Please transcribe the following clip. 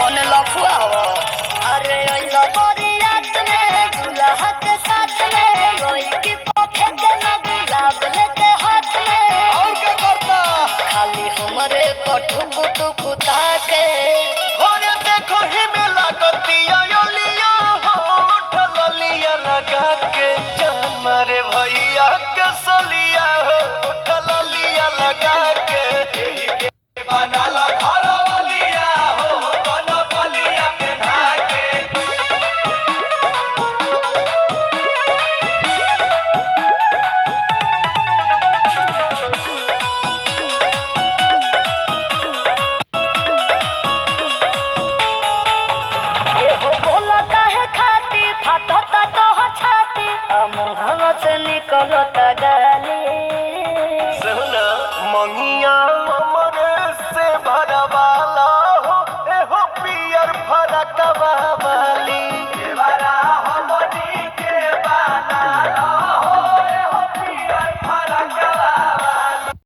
मन लफुआ हो। अरे ओइला बरियात में दूल्हा के साथ में रोई की पोखे के ना गुलाब लेके हाथ में। और क्या करता खाली हमरे कठुक टुक ताके होरे देखो ही में लागतिया योलिया होठ ललिया लगा के जान मारे भैया के सलिया होठ ललिया लगा के एही के बनाला घर वालिया हो बन बलिया पहना के। एहो बोला काहे खाती फाटता तो छाती मुहावा से निकलता